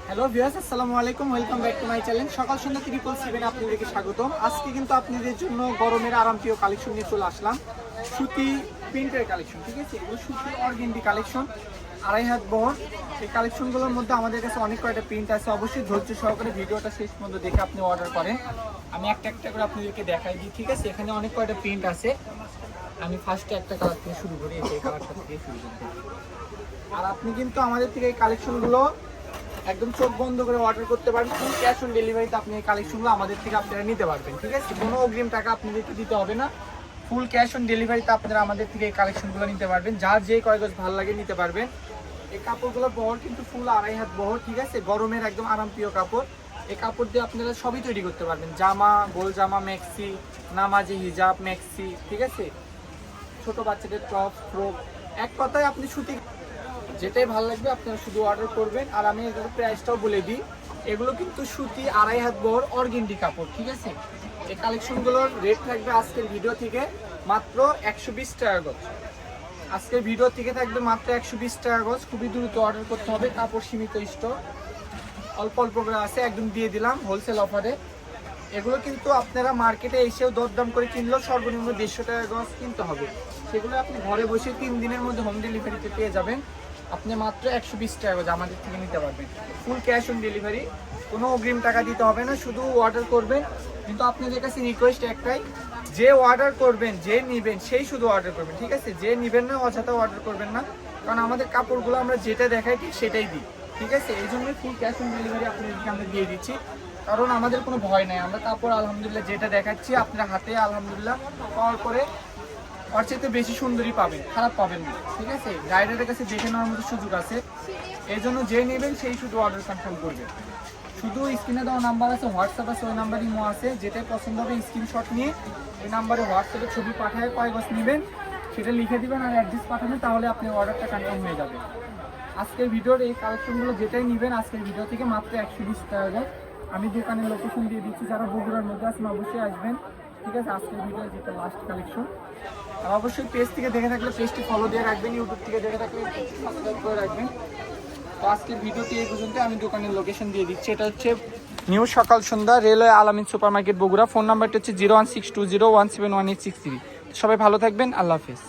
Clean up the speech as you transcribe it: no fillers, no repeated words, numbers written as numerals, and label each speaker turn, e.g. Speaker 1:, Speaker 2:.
Speaker 1: Hello viewers, আসসালামু আলাইকুম। Welcome back to my channel সকাল সন্ধ্যা 777 আপনাদেরকে স্বাগতম। আজকে কিন্তু আপনাদের জন্য গরমের আরামপ্রিয় কালেকশন নিয়ে চলে আসলাম। সুতি প্রিন্টের কালেকশন, ঠিক আছে? এগুলো সুতি অর্গেন্ডি কালেকশন, 2.5 হাত বহর। এই কালেকশনগুলোর মধ্যে আমাদের কাছে অনেক কয়টা প্রিন্ট আছে। অবশ্যই ধৈর্য সহকারে ভিডিওটা শেষ পর্যন্ত দেখে আপনি অর্ডার করেন। আমি একটা একটা করে আপনাদেরকে দেখাই দিই, ঠিক আছে? এখানে অনেক কয়টা প্রিন্ট আছে। আমি ফার্স্টে একটা কালার থেকে শুরু করি, এই কালারটা থেকে শুরু করতে। আর আপনি কিন্তু আমাদের থেকে এই কালেকশনগুলো একদম চোখ বন্ধ করে অর্ডার করতে পারবেন। ফুল ক্যাশ অন ডেলিভারিতে আপনি এই কালেকশনগুলো আমাদের থেকে আপনারা নিতে পারবেন, ঠিক আছে? কোনো অগ্রিম টাকা আপনাদেরকে দিতে হবে না। ফুল ক্যাশ অন ডেলিভারিতে আপনারা আমাদের থেকে এই কালেকশনগুলো নিতে পারবেন। যার যে কয় গজ ভালো লাগে নিতে পারবেন। এই কাপড়গুলোর বহর কিন্তু ফুল 2.5 হাত বহর, ঠিক আছে? গরমের একদম আরামপ্রিয় কাপড়। এই কাপড় দিয়ে আপনারা সবই তৈরি করতে পারবেন। জামা, গোল জামা, ম্যাক্সি, নামাজি, হিজাব, ম্যাক্সি, ঠিক আছে? ছোট বাচ্চাদের টপ, ফ্রক, এক কথায় আপনি সুতি যেটাই ভালো লাগবে আপনারা শুধু অর্ডার করবেন। আর আমি এগুলোর প্রাইসটাও বলে দিই। এগুলো কিন্তু সুতি 2.5 হাত বহর অর্গেন্ডি কাপড়, ঠিক আছে? এই কালেকশনগুলোর রেট থাকবে আজকের ভিডিও থেকে মাত্র 120 টাকা গজ। আজকের ভিডিও থেকে থাকবে মাত্র 120 টাকা গজ। খুবই দ্রুত অর্ডার করতে হবে, কাপড় সীমিত স্টক, অল্প অল্প করে আছে, একদম দিয়ে দিলাম হোলসেল অফারে। এগুলো কিন্তু আপনারা মার্কেটে এসেও দরদাম করে কিনলেও সর্বনিম্ন 150 টাকা গজ কিনতে হবে। সেগুলো আপনি ঘরে বসে 3 দিনের মধ্যে হোম ডেলিভারিতে পেয়ে যাবেন। আপনি মাত্র 120 টাকা গজ আমাদের থেকে নিতে পারবেন। ফুল ক্যাশ অন ডেলিভারি, কোনো অগ্রিম টাকা দিতে হবে না, শুধু অর্ডার করবেন। কিন্তু আপনাদের কাছে রিকোয়েস্ট একটাই, যে অর্ডার করবেন, যে নেবেন সেই শুধু অর্ডার করবেন, ঠিক আছে? যে নেবেন না অযথা অর্ডার করবেন না, কারণ আমাদের কাপড়গুলো আমরা যেটা দেখাই ঠিক সেটাই দিই, ঠিক আছে? এই জন্যই ফুল ক্যাশ অন ডেলিভারি আপনাদেরকে আমরা দিয়ে দিচ্ছি, কারণ আমাদের কোনো ভয় নাই। আমরা কাপড় আলহামদুলিল্লাহ যেটা দেখাচ্ছি আপনার হাতে আলহামদুলিল্লাহ পাওয়ার পরে ওর চাইতে বেশি সুন্দরী পাবেন, খারাপ পাবেন না, ঠিক আছে? রাইডারের কাছে দেখে নেওয়ার মতো সুযোগ আছে। এই জন্য যে নেবেন সেই শুধু অর্ডার কনফার্ম করবেন। শুধু স্ক্রিনে দেওয়া নাম্বার আছে, হোয়াটসঅ্যাপ আছে, ওই নাম্বারই মো আছে। যেটাই পছন্দ হবে স্ক্রিনশট নিয়ে ওই নাম্বারে হোয়াটসঅ্যাপে ছবি পাঠায় কয় গজ নেবেন সেটা লিখে দিবেন আর অ্যাড্রেস পাঠাবেন, তাহলে আপনি অর্ডারটা কনফার্ম হয়ে যাবে। আজকের ভিডিওর এই কালেকশনগুলো যেটাই নেবেন আজকের ভিডিও থেকে মাত্র 120 টাকা গজ। আমি দোকানের লোকেশন দিয়ে দিচ্ছি, যারা বগুড়ার মধ্যে আছেন অবশ্যই আসবেন, ঠিক আছে? আজকের ভিডিওর যেটা লাস্ট কালেকশন। আর অবশ্যই পেজ থেকে দেখে থাকলে পেজটি ফলো দিয়ে রাখবেন, ইউটিউব থেকে দেখে থাকলে সাবস্ক্রাইব করে রাখবেন। তো আজকের ভিডিওটি এই পর্যন্ত। আমি দোকানের লোকেশন দিয়ে দিচ্ছি, এটা হচ্ছে নিউ সকাল সন্ধ্যা, রেলওয়ে আলামিন সুপার মার্কেট বগুড়া। ফোন নাম্বারটি হচ্ছে 01620171863। সবাই ভালো থাকবেন, আল্লাহ হাফেজ।